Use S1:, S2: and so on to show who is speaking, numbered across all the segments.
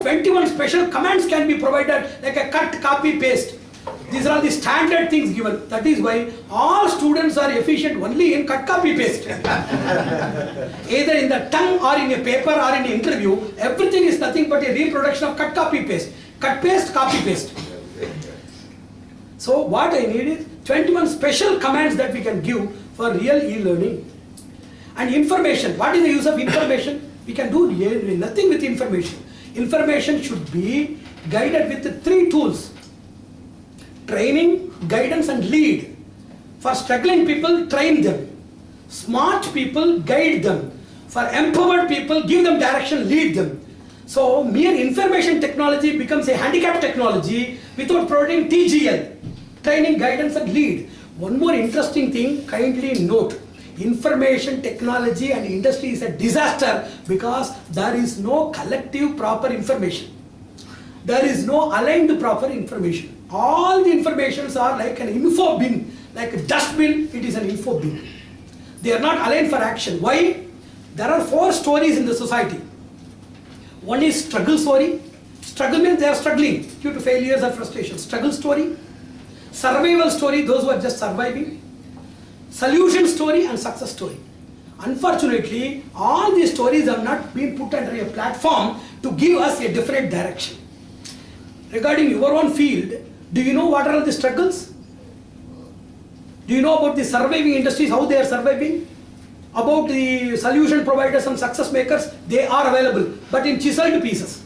S1: 21 special commands can be provided, like a cut, copy, paste. These are the standard things given. That is why all students are efficient only in cut, copy, paste. Either in the tongue or in a paper or in an interview, everything is nothing but a reproduction of cut, copy, paste. Cut, paste, copy, paste. So what I need is 21 special commands that we can give for real e-learning. And information. What is the use of information? We can do nothing with information. Information should be guided with 3 tools: training, guidance and lead. For struggling people, train them. Smart people, guide them. For empowered people, give them direction, lead them. So mere information technology becomes a handicap technology without providing TGL, training, guidance and lead. One more interesting thing, kindly note. Information technology and industry is a disaster because there is no collective proper information. There is no aligned proper information. All the informations are like an info bin, like a dustbin, it is an info bin. They are not aligned for action. Why? There are 4 stories in the society. One is struggle story. Struggle means they are struggling due to failures or frustration. Struggle story. Survival story, those who are just surviving. Solution story and success story. Unfortunately, all these stories have not been put under a platform to give us a different direction. Regarding your own field, do you know what are the struggles? Do you know about the surviving industries, how they are surviving? About the solution providers and success makers, they are available, but in chiseled pieces.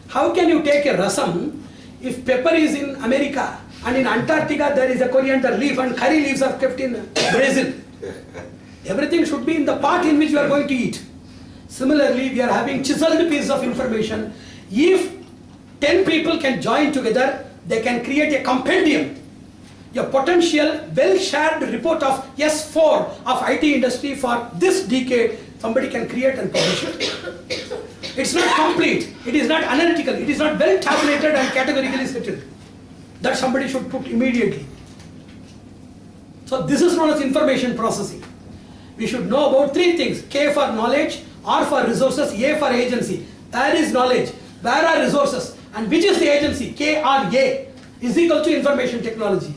S1: How can you take a rasam if pepper is in America and in Antarctica there is a coriander leaf and curry leaves are kept in Brazil? Everything should be in the pot in which you are going to eat. Similarly, we are having chiseled pieces of information. If 10 people can join together, they can create a compendium, a potential well-shared report of S4 of IT industry for this decade. Somebody can create and publish it. It's not complete, it is not analytical, it is not well tabulated and categorically settled. That somebody should put immediately. So this is known as information processing. We should know about 3 things: K for knowledge, R for resources, A for agency. Where is knowledge? Where are resources? And which is the agency? K or A is equal to information technology.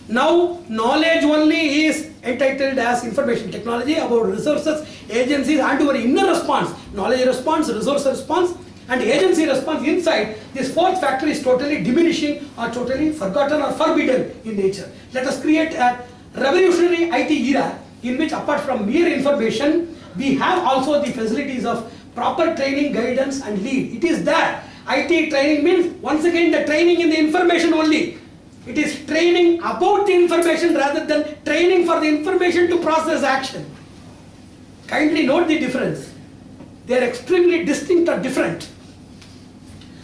S1: Now knowledge only is entitled as information technology. About resources, agencies and your inner response, knowledge response, resource response and agency response inside, this 4th factor is totally diminishing or totally forgotten or forbidden in nature. Let us create a revolutionary IT era in which apart from mere information, we have also the facilities of proper training, guidance and lead. It is there. IT training means once again the training in the information only. It is training about the information rather than training for the information to process action. Kindly note the difference. They are extremely distinct or different.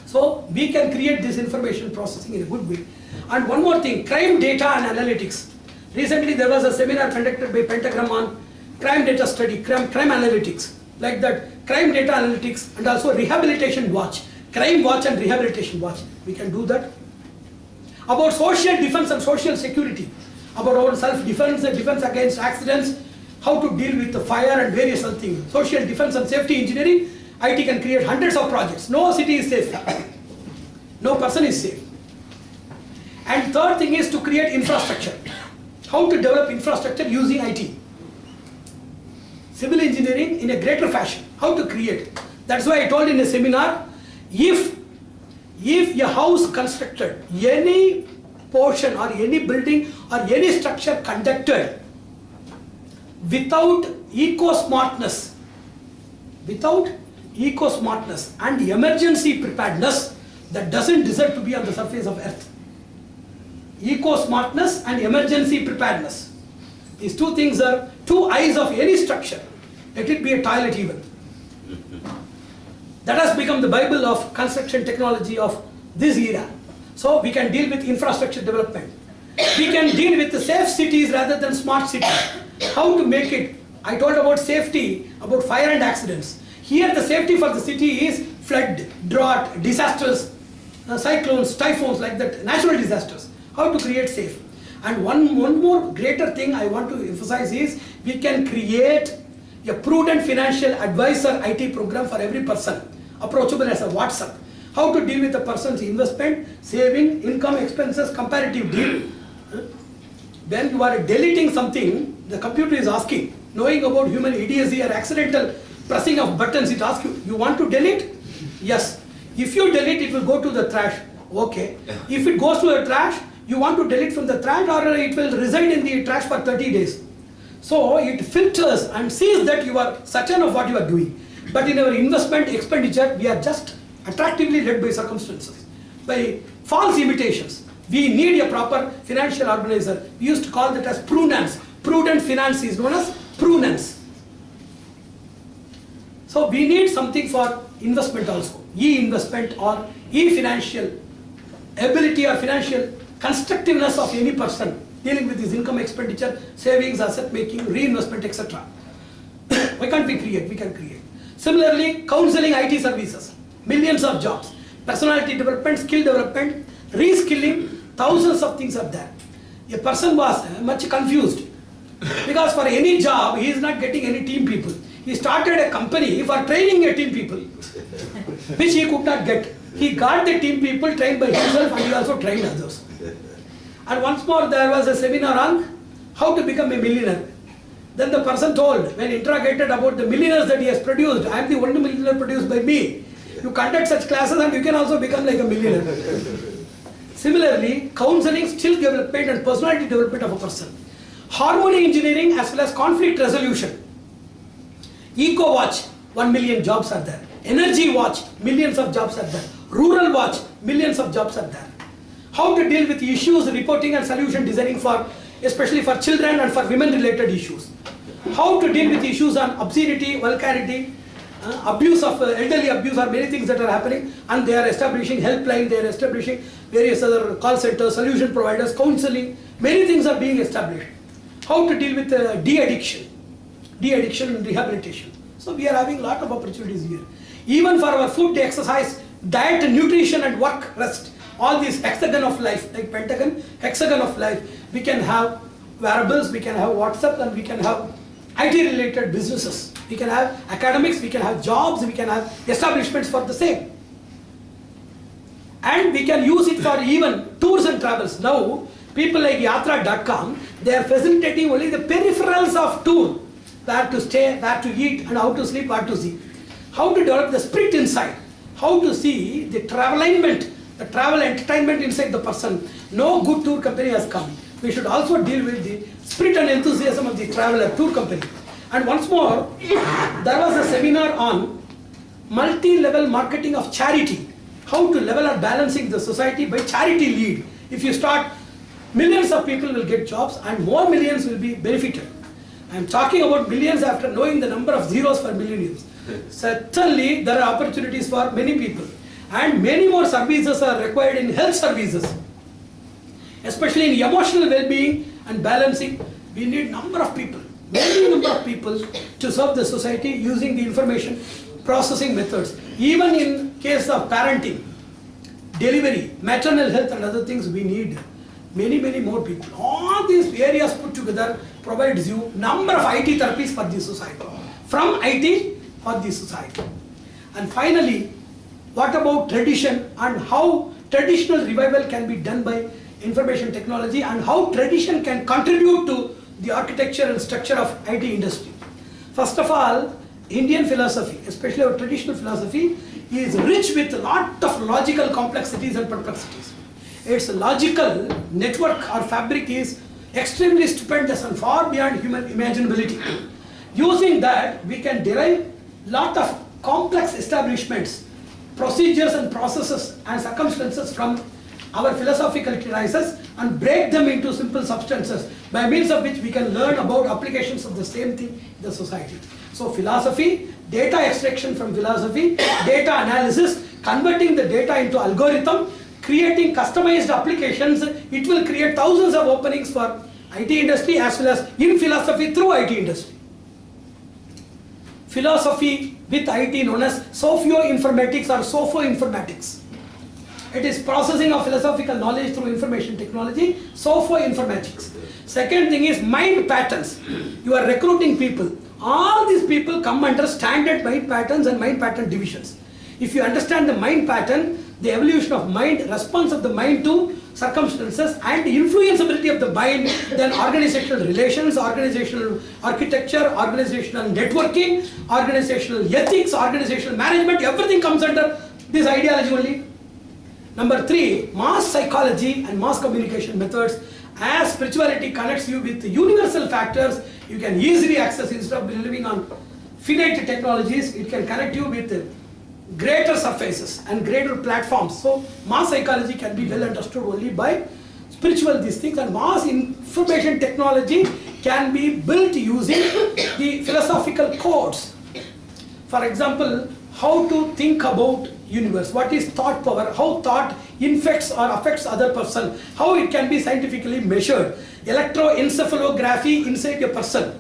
S1: So we can create this information processing in a good way. And one more thing, crime data and analytics. Recently there was a seminar conducted by Pentagram on crime data study, crime analytics. Like that, crime data analytics and also rehabilitation watch. Crime watch and rehabilitation watch. We can do that. About social defense and social security. About our self-defense and defense against accidents. How to deal with the fire and various other things. Social defense and safety engineering. IT can create hundreds of projects. No city is safe. No person is safe. And 3rd thing is to create infrastructure. How to develop infrastructure using IT. Civil engineering in a greater fashion. How to create. That's why I told in a seminar, if a house constructed, any portion or any building or any structure conducted without eco-smartness and emergency preparedness, that doesn't deserve to be on the surface of earth. Eco-smartness and emergency preparedness. These 2 things are 2 eyes of any structure. Let it be a toilet even. That has become the Bible of construction technology of this era. So we can deal with infrastructure development. We can deal with the safe cities rather than smart cities. How to make it? I told about safety, about fire and accidents. Here the safety for the city is flood, drought, disasters, cyclones, typhoons, like that, natural disasters. How to create safe. And one more greater thing I want to emphasize is we can create a prudent financial advisor IT program for every person, approachable as a WhatsApp. How to deal with a person's investment, saving, income, expenses, comparative deal. When you are deleting something, the computer is asking, knowing about human idiocy or accidental pressing of buttons, it asks you, you want to delete? Yes. If you delete, it will go to the trash. Okay. If it goes to the trash, you want to delete from the trash, or it will reside in the trash for 30 days. So it filters and sees that you are certain of what you are doing. But in our investment expenditure, we are just attractively led by circumstances, by false imitations. We need a proper financial organizer. We used to call that as prudence. Prudent finance is known as prudence. So we need something for investment also. E-investment or e-financial ability or financial constructiveness of any person dealing with his income, expenditure, savings, asset making, reinvestment, etc. Why can't we create? We can create. Similarly, counseling, IT services, millions of jobs, personality development, skill development, reskilling, thousands of things are there. A person was much confused because for any job he is not getting any team people. He started a company for training a team people, which he could not get. He got the team people trained by himself, and he also trained others. And once more there was a seminar on how to become a millionaire. Then the person told, when interrogated about the millionaires that he has produced, I am the only millionaire produced by me. You conduct such classes and you can also become like a millionaire. Similarly, counseling, skill development and personality development of a person. Harmony engineering as well as conflict resolution. Eco Watch, 1 million jobs are there. Energy Watch, millions of jobs are there. Rural Watch, millions of jobs are there. How to deal with issues, reporting and solution designing for, especially for children and for women related issues. How to deal with issues on obscenity, vulgarity, abuse of elderly abuse, or many things that are happening, and they are establishing helpline, they are establishing various other call centers, solution providers, counseling, many things are being established. How to deal with de-addiction and rehabilitation. So we are having a lot of opportunities here. Even for our food, exercise, diet, nutrition and work, rest, all these hexagon of life, like pentagon, hexagon of life, we can have wearables, we can have WhatsApp, and we can have IT related businesses. We can have academics, we can have jobs, we can have establishments for the same. And we can use it for even tours and travels. Now, people like yatra.com, they are facilitating only the peripherals of tour. Where to stay, where to eat, and how to sleep, what to see. How to develop the spirit inside. How to see the travelment, the travel entertainment inside the person. No good tour company has come. We should also deal with the spirit and enthusiasm of the traveler, tour company. And once more, there was a seminar on multi-level marketing of charity. How to level or balancing the society by charity lead. If you start, millions of people will get jobs and more millions will be benefited. I am talking about millions after knowing the number of zeros for millions. Certainly, there are opportunities for many people. And many more services are required in health services. Especially in emotional well-being and balancing, we need number of people. Many number of people to serve the society using the information processing methods. Even in case of parenting, delivery, maternal health and other things, we need many more people. All these areas put together provides you number of IT therapies for the society. From IT for the society. And finally, what about tradition and how traditional revival can be done by information technology, and how tradition can contribute to the architecture and structure of IT industry. First of all, Indian philosophy, especially our traditional philosophy, is rich with a lot of logical complexities and perplexities. Its logical network or fabric is extremely stupendous and far beyond human imaginability. Using that, we can derive lot of complex establishments, procedures and processes and circumstances from our philosophical crises and break them into simple substances, by means of which we can learn about applications of the same thing in the society. So philosophy, data extraction from philosophy, data analysis, converting the data into algorithm, creating customized applications, it will create thousands of openings for IT industry as well as in philosophy through IT industry. Philosophy with IT known as socio-informatics or sopho-informatics. It is processing of philosophical knowledge through information technology, sopho-informatics. Second thing is mind patterns. You are recruiting people. All these people come under standard mind patterns and mind pattern divisions. If you understand the mind pattern, the evolution of mind, response of the mind to circumstances, and the influenceability of the mind, then organizational relations, organizational architecture, organizational networking, organizational ethics, organizational management, everything comes under this ideology only. Number 3, mass psychology and mass communication methods. As spirituality connects you with universal factors, you can easily access, instead of living on finite technologies, it can connect you with greater surfaces and greater platforms. So mass psychology can be well understood only by spiritual these things, and mass information technology can be built using the philosophical codes. For example, how to think about universe, what is thought power, how thought infects or affects other person, how it can be scientifically measured, electroencephalography inside a person,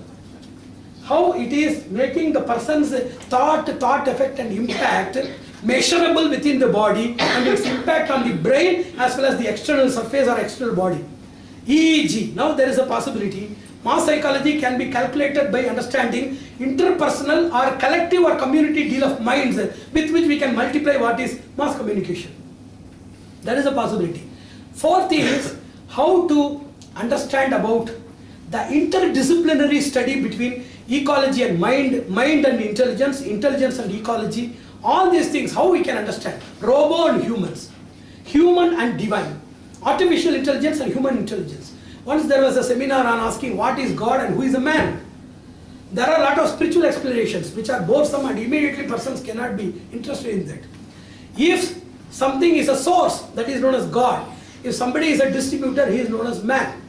S1: how it is making the person's thought effect and impact measurable within the body, and its impact on the brain as well as the external surface or external body. EEG, now there is a possibility. Mass psychology can be calculated by understanding interpersonal or collective or community deal of minds, with which we can multiply what is mass communication. That is a possibility. 4th is how to understand about the interdisciplinary study between ecology and mind and intelligence, intelligence and ecology, all these things, how we can understand robo and humans, human and divine, artificial intelligence and human intelligence. Once there was a seminar on asking what is God and who is a man. There are a lot of spiritual explanations which are boresome, and immediately persons cannot be interested in that. If something is a source, that is known as God. If somebody is a distributor, he is known as man.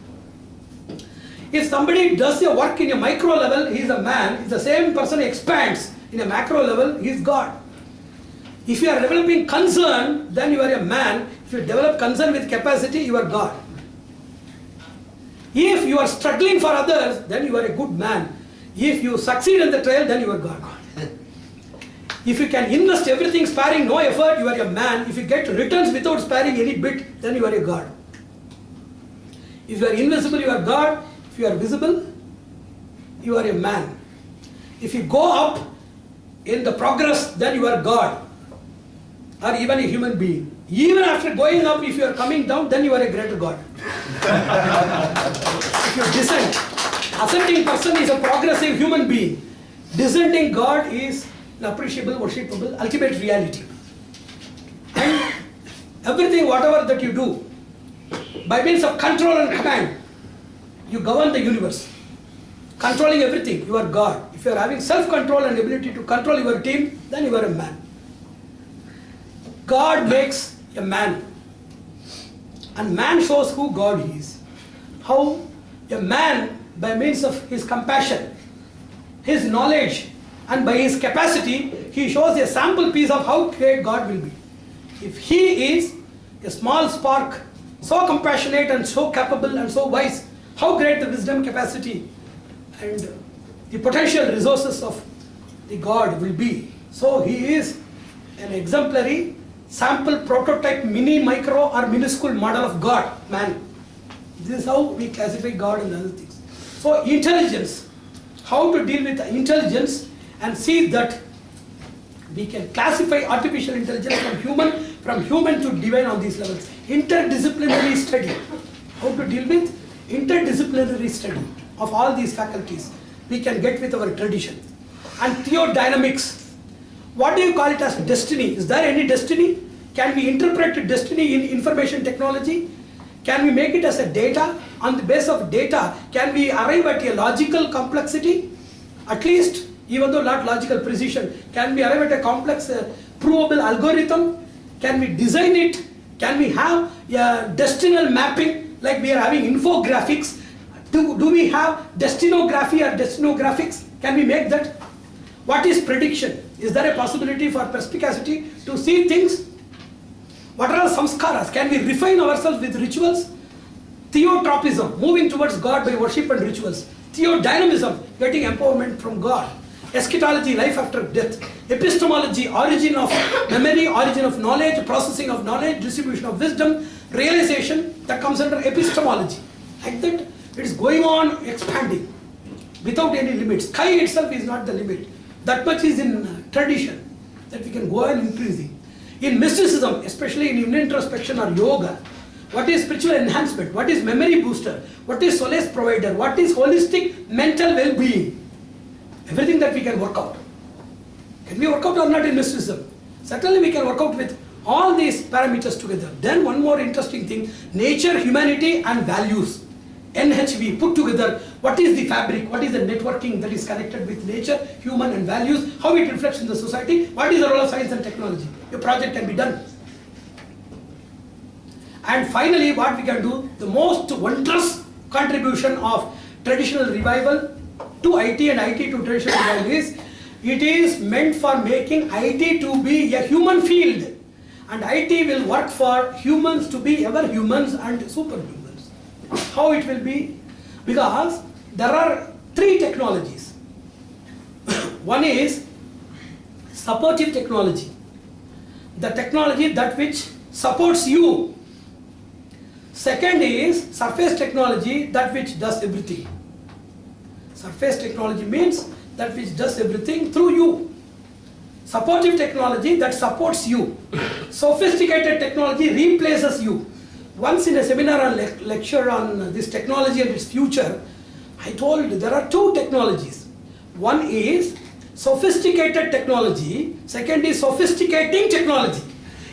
S1: If somebody does a work in a micro level, he is a man. If the same person expands in a macro level, he is God. If you are developing concern, then you are a man. If you develop concern with capacity, you are God. If you are struggling for others, then you are a good man. If you succeed in the trial, then you are God. If you can invest everything sparing no effort, you are a man. If you get returns without sparing any bit, then you are a God. If you are invisible, you are God. If you are visible, you are a man. If you go up in the progress, then you are God, or even a human being. Even after going up, if you are coming down, then you are a greater God. If you descend, ascending person is a progressive human being. Descending God is an appreciable, worshipable, ultimate reality. And everything, whatever that you do, by means of control and command, you govern the universe. Controlling everything, you are God. If you are having self-control and ability to control your team, then you are a man. God makes a man, and man shows who God is. How a man, by means of his compassion, his knowledge, and by his capacity, he shows a sample piece of how great God will be. If he is a small spark, so compassionate and so capable and so wise, how great the wisdom, capacity, and the potential resources of the God will be. So he is an exemplary sample, prototype, mini, micro or minuscule model of God, man. This is how we classify God and other things. So intelligence, how to deal with intelligence and see that we can classify artificial intelligence from human to divine on these levels. Interdisciplinary study, how to deal with interdisciplinary study of all these faculties we can get with our tradition. And theodynamics, what do you call it as destiny? Is there any destiny? Can we interpret destiny in information technology? Can we make it as a data? On the basis of data, can we arrive at a logical complexity? At least, even though not logical precision, can we arrive at a complex provable algorithm? Can we design it? Can we have a destinal mapping like we are having infographics? Do we have destinography or destinographics? Can we make that? What is prediction? Is there a possibility for perspicacity to see things? What are samskaras? Can we refine ourselves with rituals? Theotropism, moving towards God by worship and rituals. Theodynamism, getting empowerment from God. Eschatology, life after death. Epistemology, origin of memory, origin of knowledge, processing of knowledge, distribution of wisdom, realization, that comes under epistemology. Like that, it is going on expanding without any limits. Sky itself is not the limit. That much is in tradition. that we can go on increasing. In mysticism, especially in inner introspection or yoga, what is spiritual enhancement? What is memory booster? What is solace provider? What is holistic mental well-being? Everything that we can work out. Can we work out or not in mysticism? Certainly we can work out with all these parameters together. Then one more interesting thing, nature, humanity and values. NHV put together, what is the fabric, what is the networking that is connected with nature, human and values, how it reflects in the society, what is the role of science and technology. Your project can be done. And finally, what we can do, the most wondrous contribution of traditional revival to IT and IT to traditional revival is, it is meant for making IT to be a human field. And IT will work for humans to be ever humans and superhumans. How it will be? Because there are three technologies. One is supportive technology. The technology that which supports you. Second is surface technology, that which does everything. Surface technology means that which does everything through you. Supportive technology that supports you. Sophisticated technology replaces you. Once in a seminar or lecture on this technology and its future, I told there are two technologies. One is sophisticated technology, second is sophisticating technology.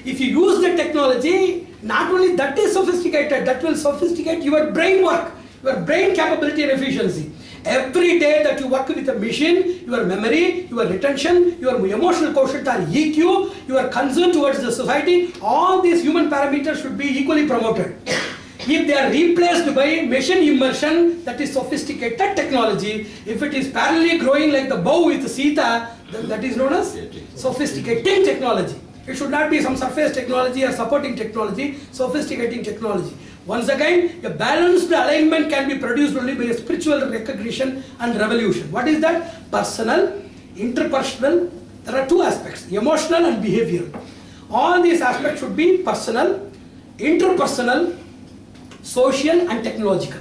S1: If you use the technology, not only that is sophisticated, that will sophisticate your brain work, your brain capability and efficiency. Every day that you work with a machine, your memory, your retention, your emotional quotient or EQ, your concern towards the society, all these human parameters should be equally promoted. If they are replaced by machine immersion, that is sophisticated technology. If it is parallelly growing like the bow with Sita, then that is known as sophisticating technology. It should not be some surface technology or supporting technology, sophisticating technology. Once again, a balanced alignment can be produced only by a spiritual recognition and revolution. What is that? Personal, interpersonal. There are two aspects, emotional and behavioral. All these aspects should be personal, interpersonal, social and technological.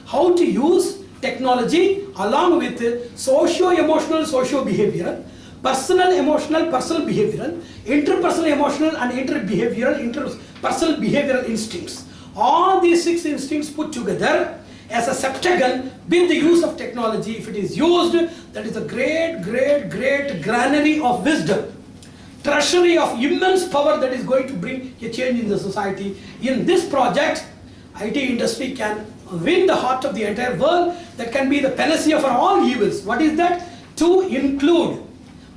S1: How to use technology along with socio-emotional, socio-behavioral, personal emotional, personal behavioral, interpersonal emotional and interbehavioral, interpersonal behavioral instincts. All these six instincts put together as a septagon with the use of technology, if it is used, that is a great, great, great granary of wisdom, treasury of immense power that is going to bring a change in the society. In this project, IT industry can win the heart of the entire world. That can be the panacea for all evils. What is that? To include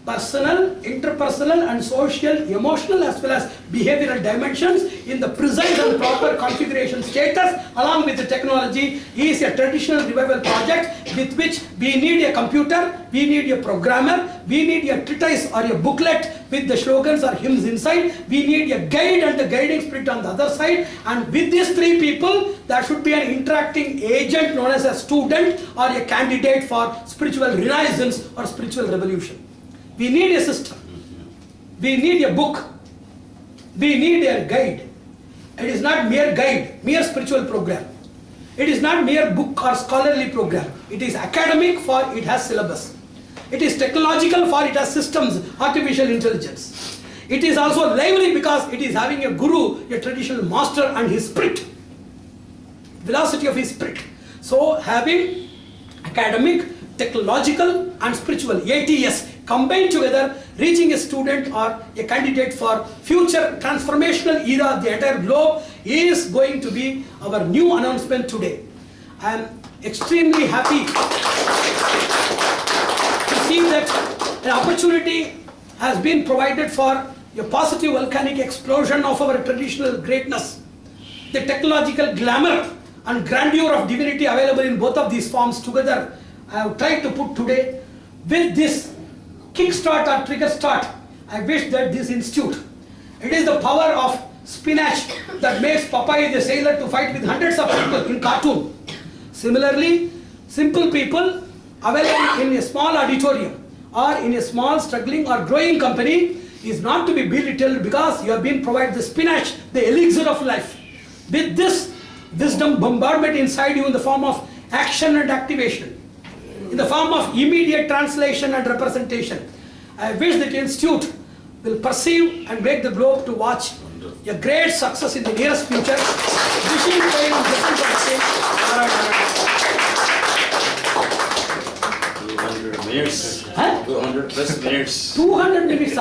S1: personal, interpersonal and social, emotional as well as behavioral dimensions in the precise and proper configuration status along with the technology is a traditional revival project with which we need a computer, we need a programmer, we need a treatise or a booklet with the slogans or hymns inside, we need a guide and the guiding spirit on the other side, and with these three people there should be an interacting agent known as a student or a candidate for spiritual renaissance or spiritual revolution. We need a system, we need a book, we need a guide. It is not mere guide, mere spiritual program. It is not mere book or scholarly program. It is academic, for it has syllabus. It is technological, for it has systems, artificial intelligence. It is also lively because it is having a guru, a traditional master and his spirit, velocity of his spirit. So having academic, technological and spiritual, ATS, combined together, reaching a student or a candidate for future transformational era of the entire globe is going to be our new announcement today. I am extremely happy to see that an opportunity has been provided for a positive volcanic explosion of our traditional greatness. The technological glamour and grandeur of divinity available in both of these forms together, I have tried to put today with this kickstart or trigger start. I wish that this institute, it is the power of spinach that makes Popeye the sailor to fight with hundreds of people in cartoon. Similarly, simple people available in a small auditorium or in a small struggling or growing company is not to be belittled because you have been provided the spinach, the elixir of life. With this wisdom bombardment inside you in the form of action and activation, in the form of immediate translation and representation, I wish that institute will perceive and make the globe to watch a great success in the nearest future. Wishing you very much.
S2: 200 minutes.
S1: Huh?
S2: 200 plus minutes.
S1: 200 minutes.